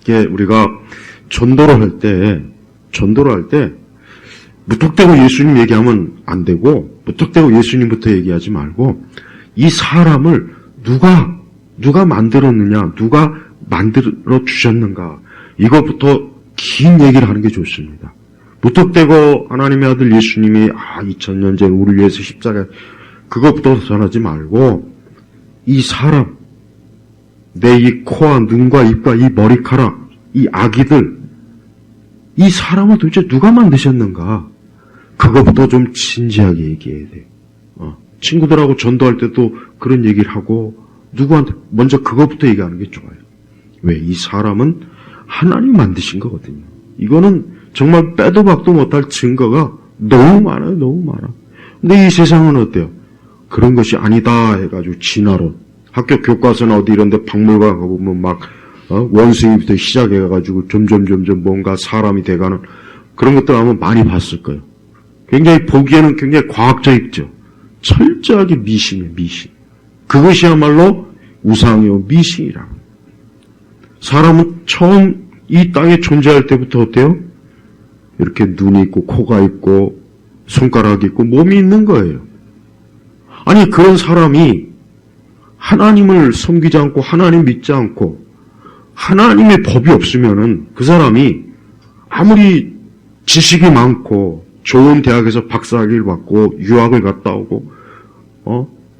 이게 우리가 전도를 할 때 무턱대고 예수님 얘기하면 안 되고 무턱대고 예수님부터 얘기하지 말고 이 사람을 누가 만들었느냐, 누가 만들어 주셨는가 이것부터 긴 얘기를 하는 게 좋습니다. 무턱대고 하나님의 아들 예수님이 2000년 전 우리 위해서 십자가 그것부터 전하지 말고 이 사람 내 이 코와 눈과 입과 이 머리카락 이 아기들 이 사람을 도대체 누가 만드셨는가 그것부터 좀 진지하게 얘기해야 돼. 친구들하고 전도할 때도 그런 얘기를 하고 누구한테 먼저 그것부터 얘기하는 게 좋아요. 왜? 이 사람은 하나님 만드신 거거든요. 이거는 정말 빼도 박도 못할 증거가 너무 많아요. 너무 많아. 근데 이 세상은 어때요? 그런 것이 아니다 해가지고 진화론 학교 교과서나 어디 이런 데 박물관 가보면 막 원숭이부터 시작해가지고 점점 뭔가 사람이 돼가는 그런 것들 아마 많이 봤을 거예요. 굉장히 보기에는 굉장히 과학적이죠. 철저하게 미신이에요. 미신. 그것이야말로 우상이요 미신이라고. 사람은 처음 이 땅에 존재할 때부터 어때요? 이렇게 눈이 있고 코가 있고 손가락이 있고 몸이 있는 거예요. 아니 그런 사람이 하나님을 섬기지 않고 하나님 믿지 않고 하나님의 법이 없으면은 그 사람이 아무리 지식이 많고 좋은 대학에서 박사학위를 받고 유학을 갔다 오고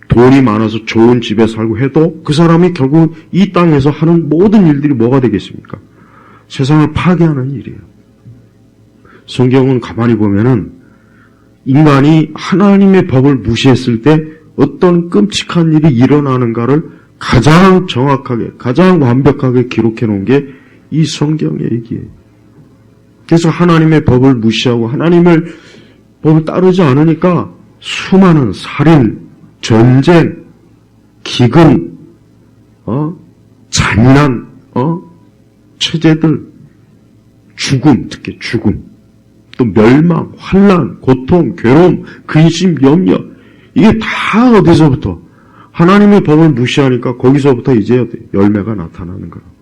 돈이 많아서 좋은 집에 살고 해도 그 사람이 결국 이 땅에서 하는 모든 일들이 뭐가 되겠습니까? 세상을 파괴하는 일이에요. 성경은 가만히 보면은 인간이 하나님의 법을 무시했을 때 어떤 끔찍한 일이 일어나는가를 가장 정확하게, 가장 완벽하게 기록해 놓은 게 이 성경의 얘기예요. 그래서 하나님의 법을 무시하고 하나님의 법을 따르지 않으니까 수많은 살인, 전쟁, 기근, 잔인한, 체제들, 죽음, 특히 죽음, 또 멸망, 환난, 고통, 괴로움, 근심, 염려, 이게 다 어디서부터? 하나님의 법을 무시하니까 거기서부터 이제 열매가 나타나는 거예요.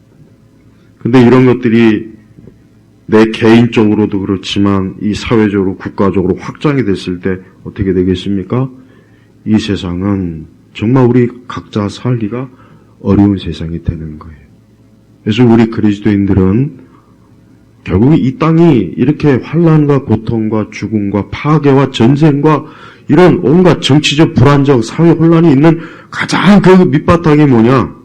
근데 이런 것들이 내 개인적으로도 그렇지만 이 사회적으로, 국가적으로 확장이 됐을 때 어떻게 되겠습니까? 이 세상은 정말 우리 각자 살기가 어려운 세상이 되는 거예요. 그래서 우리 그리스도인들은 결국 이 땅이 이렇게 환난과 고통과 죽음과 파괴와 전쟁과 이런 온갖 정치적 불안정, 사회 혼란이 있는 가장 그 밑바탕이 뭐냐?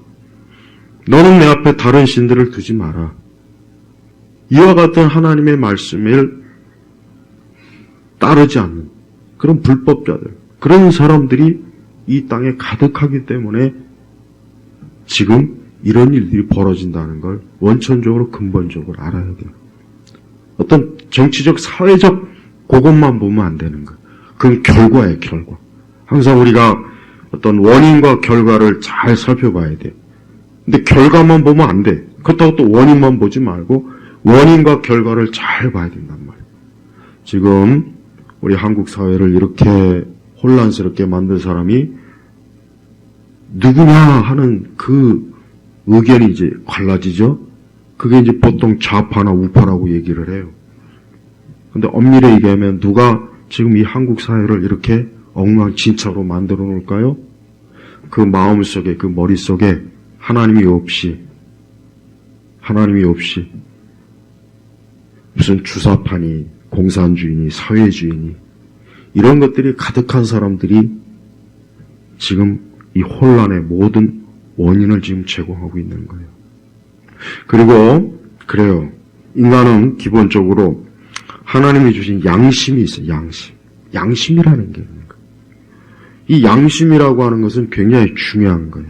너는 내 앞에 다른 신들을 두지 마라. 이와 같은 하나님의 말씀을 따르지 않는 그런 불법자들, 그런 사람들이 이 땅에 가득하기 때문에 지금 이런 일들이 벌어진다는 걸 원천적으로 근본적으로 알아야 돼요. 어떤 정치적, 사회적 그것만 보면 안 되는 거예요. 그건 결과예요, 결과. 항상 우리가 어떤 원인과 결과를 잘 살펴봐야 돼요. 근데 결과만 보면 안 돼. 그렇다고 또 원인만 보지 말고 원인과 결과를 잘 봐야 된단 말이에요. 지금 우리 한국 사회를 이렇게 혼란스럽게 만든 사람이 누구냐 하는 그 의견이 이제 갈라지죠. 그게 이제 보통 좌파나 우파라고 얘기를 해요. 근데 엄밀히 얘기하면 누가 지금 이 한국 사회를 이렇게 엉망진창으로 만들어 놓을까요? 그 마음속에, 그 머릿속에 하나님이 없이 무슨 주사파니, 공산주의니, 사회주의니 이런 것들이 가득한 사람들이 지금 이 혼란의 모든 원인을 지금 제공하고 있는 거예요. 그리고 그래요. 인간은 기본적으로 하나님이 주신 양심이 있어요. 양심이라는 게 있는 거예요. 이 양심이라고 하는 것은 굉장히 중요한 거예요.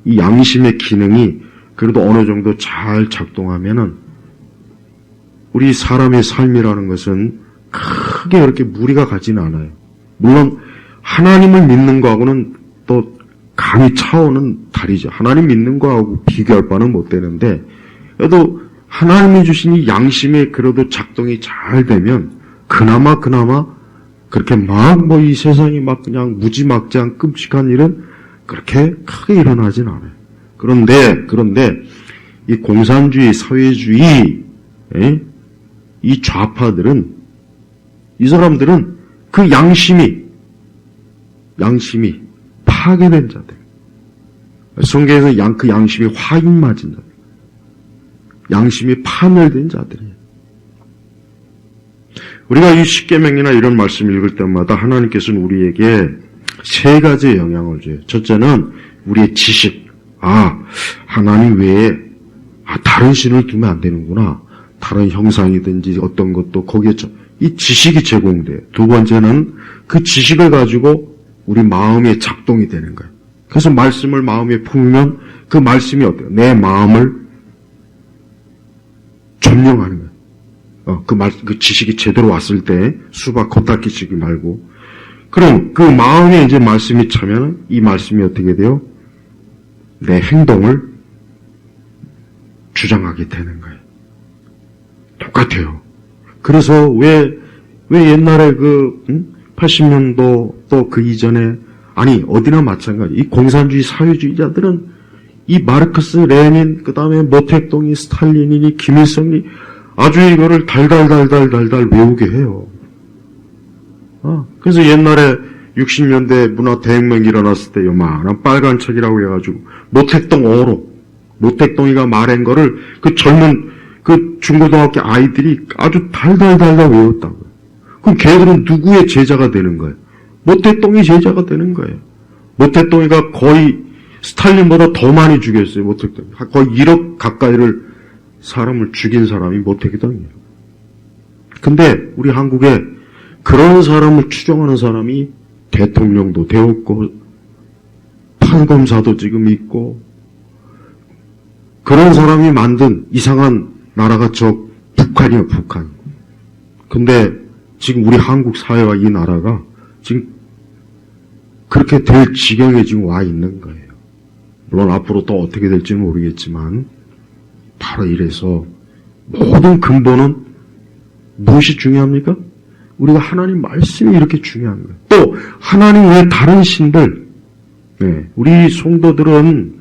이 양심의 기능이 그래도 어느 정도 잘 작동하면은 우리 사람의 삶이라는 것은 크게 그렇게 무리가 가지는 않아요. 물론 하나님을 믿는 거하고는 또 감히 차원은 다르죠. 하나님 믿는 거하고 비교할 바는 못 되는데 그래도 하나님이 주신 이 양심의 그래도 작동이 잘 되면 그나마 그렇게 막 이 세상이 막 그냥 무지막지한 끔찍한 일은 그렇게 크게 일어나진 않아요. 그런데 이 공산주의, 사회주의, 이 좌파들은 이 사람들은 그 양심이 파괴된 자들. 성경에서 그 양심이 화인 맞은 자들. 양심이 파멸된 자들이에요. 우리가 이 십계명이나 이런 말씀 읽을 때마다 하나님께서는 우리에게 세 가지의 영향을 줘요. 첫째는 우리의 지식. 하나님 외에 다른 신을 두면 안 되는구나. 다른 형상이든지 어떤 것도 거기에 이 지식이 제공돼요. 두 번째는 그 지식을 가지고 우리 마음에 작동이 되는 거예요. 그래서 말씀을 마음에 품으면 그 말씀이 어때요? 내 마음을 점령하는 거예요. 그 지식이 제대로 왔을 때 수박 겉핥기치기 말고. 그럼 그 마음에 이제 말씀이 차면 이 말씀이 어떻게 돼요? 내 행동을 주장하게 되는 거예요. 똑같아요. 그래서 왜 옛날에 80년도 또 그 이전에 어디나 마찬가지. 이 공산주의 사회주의자들은 이 마르크스, 레닌, 그 다음에 모택동이, 스탈린이니, 김일성이 아주 이거를 달달 외우게 해요. 그래서 옛날에 60년대 문화대혁명이 일어났을 때 요만한 빨간 책이라고 해가지고 모택동이가 말한 거를 그 젊은 그 중고등학교 아이들이 아주 달달 외웠다고요. 그럼 걔들은 누구의 제자가 되는 거예요? 모택동이 제자가 되는 거예요. 모택동이가 거의 스탈린보다 더 많이 죽였어요. 모택동이. 거의 1억 가까이를 사람을 죽인 사람이 모택동이에요. 근데 우리 한국에 그런 사람을 추종하는 사람이 대통령도 되었고 판검사도 지금 있고 그런 사람이 만든 이상한 나라가 저 북한이에요, 북한. 근데 지금 우리 한국 사회와 이 나라가 지금 그렇게 될 지경에 지금 와 있는 거예요. 물론 앞으로 또 어떻게 될지는 모르겠지만 바로 이래서 모든 근본은 무엇이 중요합니까? 우리가 하나님 말씀이 이렇게 중요한 거예요. 또 하나님 외에 다른 신들, 우리 성도들은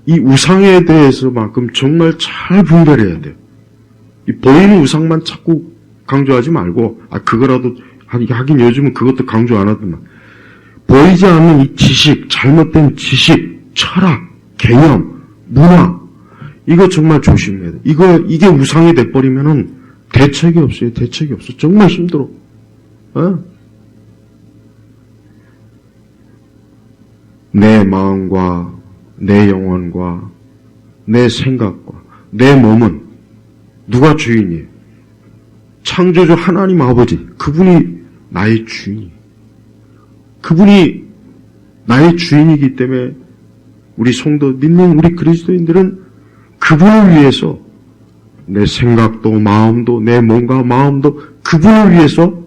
이 우상에 대해서만큼 정말 잘 분별해야 돼요. 이 보이는 우상만 자꾸 강조하지 말고, 그거라도, 하긴 요즘은 그것도 강조 안 하더만. 보이지 않는 이 지식, 잘못된 지식, 철학, 개념, 문화, 이거 정말 조심해야 돼. 이게 우상이 돼버리면은 대책이 없어요. 대책이 없어. 정말 힘들어. 내 마음과 내 영혼과 내 생각과 내 몸은 누가 주인이에요? 창조주 하나님 아버지, 그분이 나의 주인이에요. 그분이 나의 주인이기 때문에 우리 성도 믿는 우리 그리스도인들은 그분을 위해서 내 생각도 마음도 내 몸과 마음도 그분을 위해서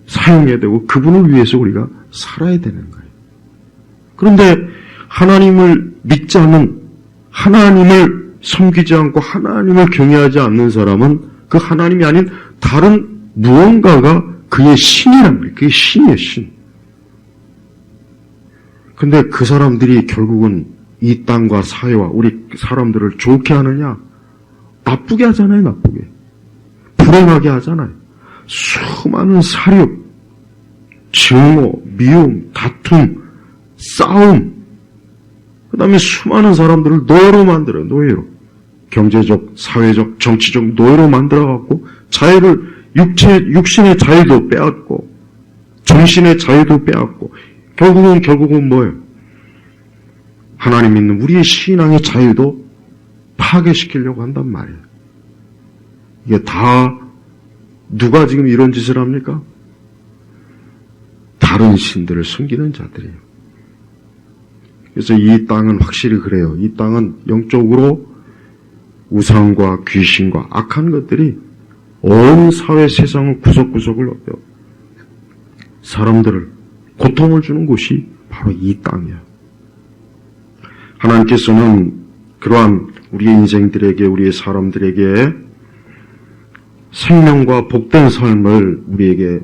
사용해야 되고 그분을 위해서 우리가 살아야 되는 거예요. 그런데 하나님을 믿지 않는, 하나님을 섬기지 않고 하나님을 경외하지 않는 사람은 그 하나님이 아닌 다른 무언가가 그의 신이란 말이에요. 그게 신이에요, 신. 근데 그 사람들이 결국은 이 땅과 사회와 우리 사람들을 좋게 하느냐? 나쁘게 하잖아요, 나쁘게. 불행하게 하잖아요. 수많은 사륙, 증오, 미움, 다툼, 싸움, 그 다음에 수많은 사람들을 노예로 만들어요, 노예로. 경제적, 사회적, 정치적 노예로 만들어갖고 자유를, 육신의 자유도 빼앗고 정신의 자유도 빼앗고 결국은 뭐예요? 하나님 믿는 우리의 신앙의 자유도 파괴시키려고 한단 말이에요. 이게 다 누가 지금 이런 짓을 합니까? 다른 신들을 섬기는 자들이에요. 그래서 이 땅은 확실히 그래요. 이 땅은 영적으로 우상과 귀신과 악한 것들이 온 사회 세상을 구석구석을 사람들을 고통을 주는 곳이 바로 이 땅이에요. 하나님께서는 그러한 우리의 인생들에게, 우리의 사람들에게 생명과 복된 삶을 우리에게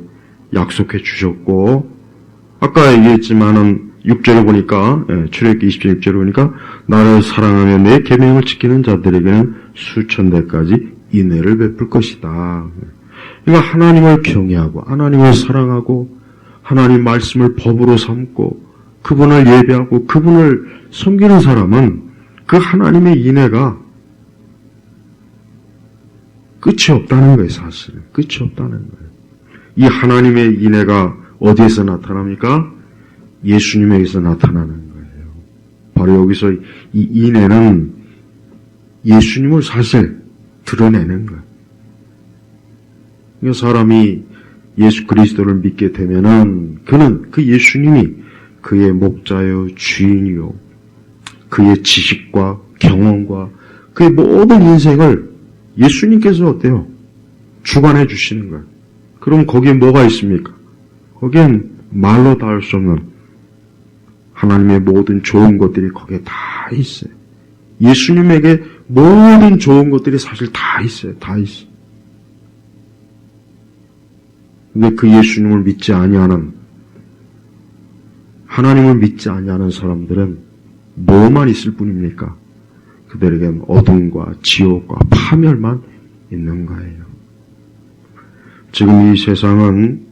약속해 주셨고, 아까 얘기했지만은 6절을 보니까, 출애굽기 20절 6절을 보니까 나를 사랑하며 내 계명을 지키는 자들에게는 수천 대까지 인애를 베풀 것이다. 그러니까 하나님을 경외하고 하나님을 사랑하고 하나님 말씀을 법으로 삼고 그분을 예배하고 그분을 섬기는 사람은 그 하나님의 인애가 끝이 없다는 거예요, 사실은. 끝이 없다는 거예요. 이 하나님의 인애가 어디에서 나타납니까? 예수님에게서 나타나는 거예요. 바로 여기서 이 인애는 예수님을 사실 드러내는 거예요. 그러니까 사람이 예수 그리스도를 믿게 되면은 그는 그 예수님이 그의 목자요 주인이요 그의 지식과 경험과 그의 모든 인생을 예수님께서 어때요? 주관해 주시는 거예요. 그럼 거기에 뭐가 있습니까? 거기엔 말로 다 할 수 없는 하나님의 모든 좋은 것들이 거기에 다 있어요. 예수님에게 모든 좋은 것들이 사실 다 있어요. 다 있어요. 근데 그 예수님을 믿지 아니하는, 하나님을 믿지 아니하는 사람들은 뭐만 있을 뿐입니까? 그들에겐 어둠과 지옥과 파멸만 있는 거예요. 지금 이 세상은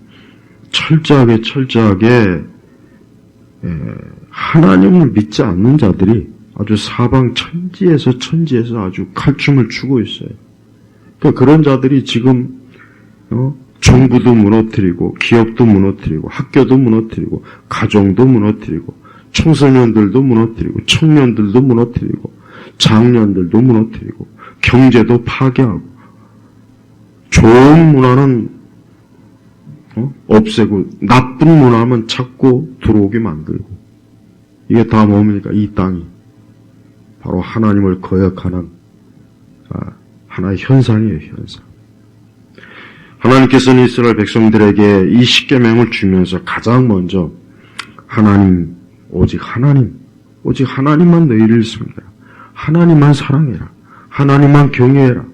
철저하게 하나님을 믿지 않는 자들이 아주 사방 천지에서 아주 칼춤을 추고 있어요. 그러니까 그런 자들이 지금 정부도 무너뜨리고 기업도 무너뜨리고 학교도 무너뜨리고 가정도 무너뜨리고 청소년들도 무너뜨리고 청년들도 무너뜨리고 장년들도 무너뜨리고 경제도 파괴하고 좋은 문화는 없애고 나쁜 문화만 찾고 들어오게 만들고 이게 다 뭡니까? 이 땅이 바로 하나님을 거역하는 하나의 현상이에요. 현상. 하나님께서는 이스라엘 백성들에게 이 십계명을 주면서 가장 먼저 하나님, 오직 하나님만 너희를 섬겨라. 하나님만 사랑해라. 하나님만 경외해라.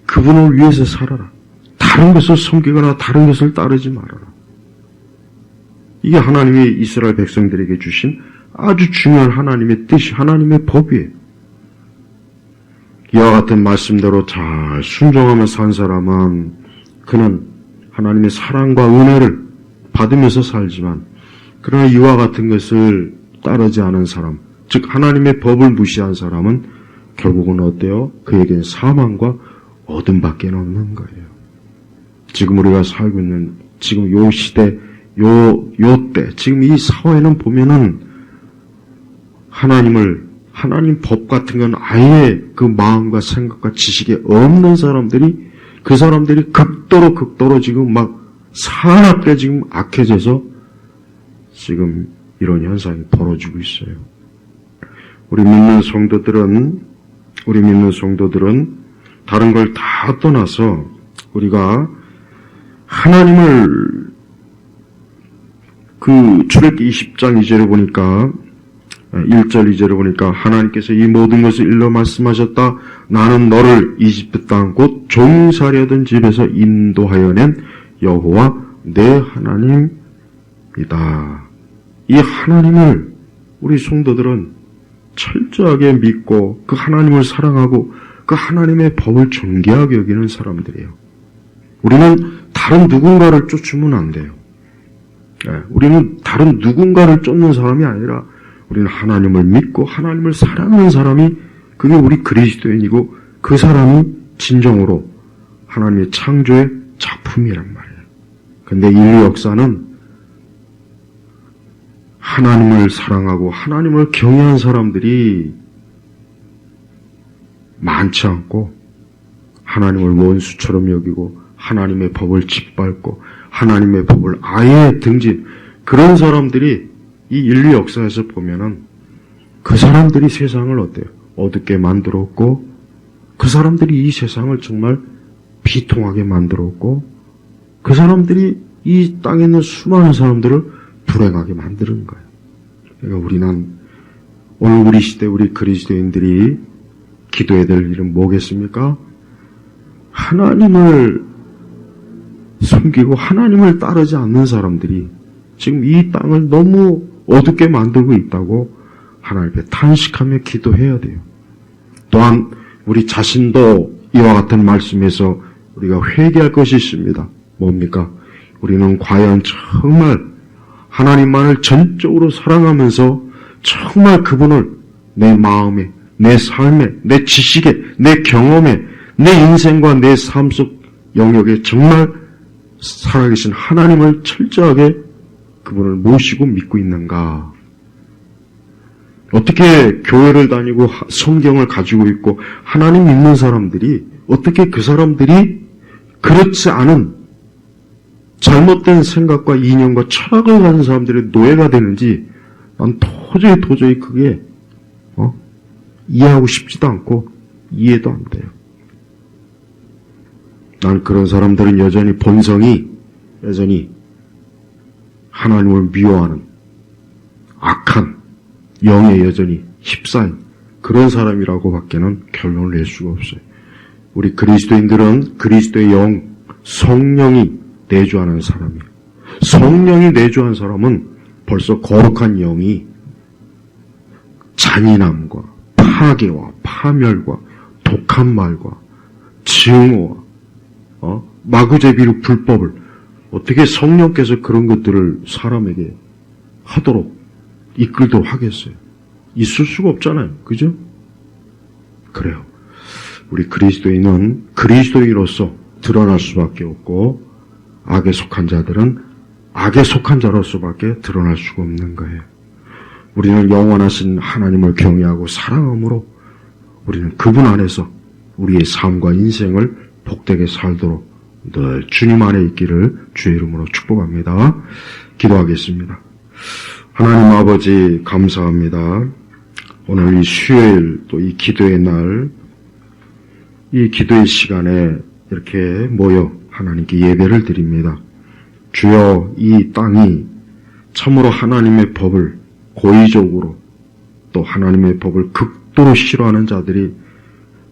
그분을 위해서 살아라. 다른 것을 섬기거나 다른 것을 따르지 말아라. 이게 하나님이 이스라엘 백성들에게 주신 아주 중요한 하나님의 뜻이, 하나님의 법이에요. 이와 같은 말씀대로 잘 순종하며 산 사람은 그는 하나님의 사랑과 은혜를 받으면서 살지만, 그러나 이와 같은 것을 따르지 않은 사람, 즉 하나님의 법을 무시한 사람은 결국은 어때요? 그에게는 사망과 어둠밖에 없는 거예요. 지금 우리가 살고 있는 지금 요 시대, 요 때, 지금 이 사회는 보면은 하나님 법 같은 건 아예 그 마음과 생각과 지식에 없는 사람들이, 그 사람들이 극도로 지금 막 사납게 지금 악해져서 지금 이런 현상이 벌어지고 있어요. 우리 믿는 성도들은 다른 걸 다 떠나서 우리가 하나님을 그 출애굽기 20장 2절에 보니까 1절 2절에 보니까 하나님께서 이 모든 것을 일러 말씀하셨다. 나는 너를 이집트 땅 곧 종살이하던 집에서 인도하여 낸 여호와 내 하나님이다. 이 하나님을 우리 성도들은 철저하게 믿고 그 하나님을 사랑하고 그 하나님의 법을 존귀하게 여기는 사람들이에요. 우리는 다른 누군가를 쫓으면 안 돼요. 우리는 다른 누군가를 쫓는 사람이 아니라 우리는 하나님을 믿고 하나님을 사랑하는 사람이, 그게 우리 그리스도인이고 그 사람이 진정으로 하나님의 창조의 작품이란 말이에요. 근데 인류 역사는 하나님을 사랑하고 하나님을 경외한 사람들이 많지 않고 하나님을 원수처럼 여기고 하나님의 법을 짓밟고 하나님의 법을 아예 등진, 그런 사람들이 이 인류 역사에서 보면은 그 사람들이 세상을 어때요? 어둡게 만들었고, 그 사람들이 이 세상을 정말 비통하게 만들었고, 그 사람들이 이 땅에 있는 수많은 사람들을 불행하게 만드는 거예요. 그러니까 우리는 오늘 우리 시대 우리 그리스도인들이 기도해야 될 일은 뭐겠습니까? 하나님을 섬기고 하나님을 따르지 않는 사람들이 지금 이 땅을 너무 어둡게 만들고 있다고 하나님께 탄식하며 기도해야 돼요. 또한 우리 자신도 이와 같은 말씀에서 우리가 회개할 것이 있습니다. 뭡니까? 우리는 과연 정말 하나님만을 전적으로 사랑하면서 정말 그분을 내 마음에, 내 삶에, 내 지식에, 내 경험에, 내 인생과 내 삶 속 영역에 정말 살아계신 하나님을 철저하게 그분을 모시고 믿고 있는가? 어떻게 교회를 다니고 성경을 가지고 있고 하나님 믿는 사람들이 어떻게 그 사람들이 그렇지 않은 잘못된 생각과 이념과 철학을 가진 사람들의 노예가 되는지 난 도저히 그게 이해하고 싶지도 않고 이해도 안 돼요. 난 그런 사람들은 여전히 본성이 하나님을 미워하는 악한 영에 여전히 휩싸인 그런 사람이라고 밖에는 결론을 낼 수가 없어요. 우리 그리스도인들은 그리스도의 영, 성령이 내주하는 사람이에요. 성령이 내주한 사람은 벌써 거룩한 영이 잔인함과 파괴와 파멸과 독한 말과 증오와 마구제비로 불법을 어떻게 성령께서 그런 것들을 사람에게 하도록 이끌도록 하겠어요? 있을 수가 없잖아요. 그죠? 그래요. 우리 그리스도인은 그리스도인으로서 드러날 수밖에 없고 악에 속한 자들은 악에 속한 자로서밖에 드러날 수가 없는 거예요. 우리는 영원하신 하나님을 경외하고 사랑함으로 우리는 그분 안에서 우리의 삶과 인생을 복되게 살도록 늘 주님 안에 있기를 주의 이름으로 축복합니다. 기도하겠습니다. 하나님 아버지 감사합니다. 오늘 이 수요일 또 이 기도의 날, 이 기도의 시간에 이렇게 모여 하나님께 예배를 드립니다. 주여, 이 땅이 참으로 하나님의 법을 고의적으로 또 하나님의 법을 극도로 싫어하는 자들이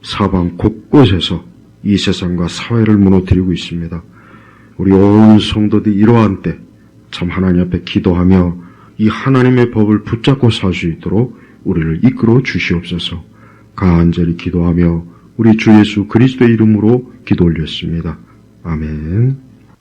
사방 곳곳에서 이 세상과 사회를 무너뜨리고 있습니다. 우리 온 성도들이 이러한 때 참 하나님 앞에 기도하며 이 하나님의 법을 붙잡고 살 수 있도록 우리를 이끌어 주시옵소서. 간절히 기도하며 우리 주 예수 그리스도의 이름으로 기도 올렸습니다. 아멘.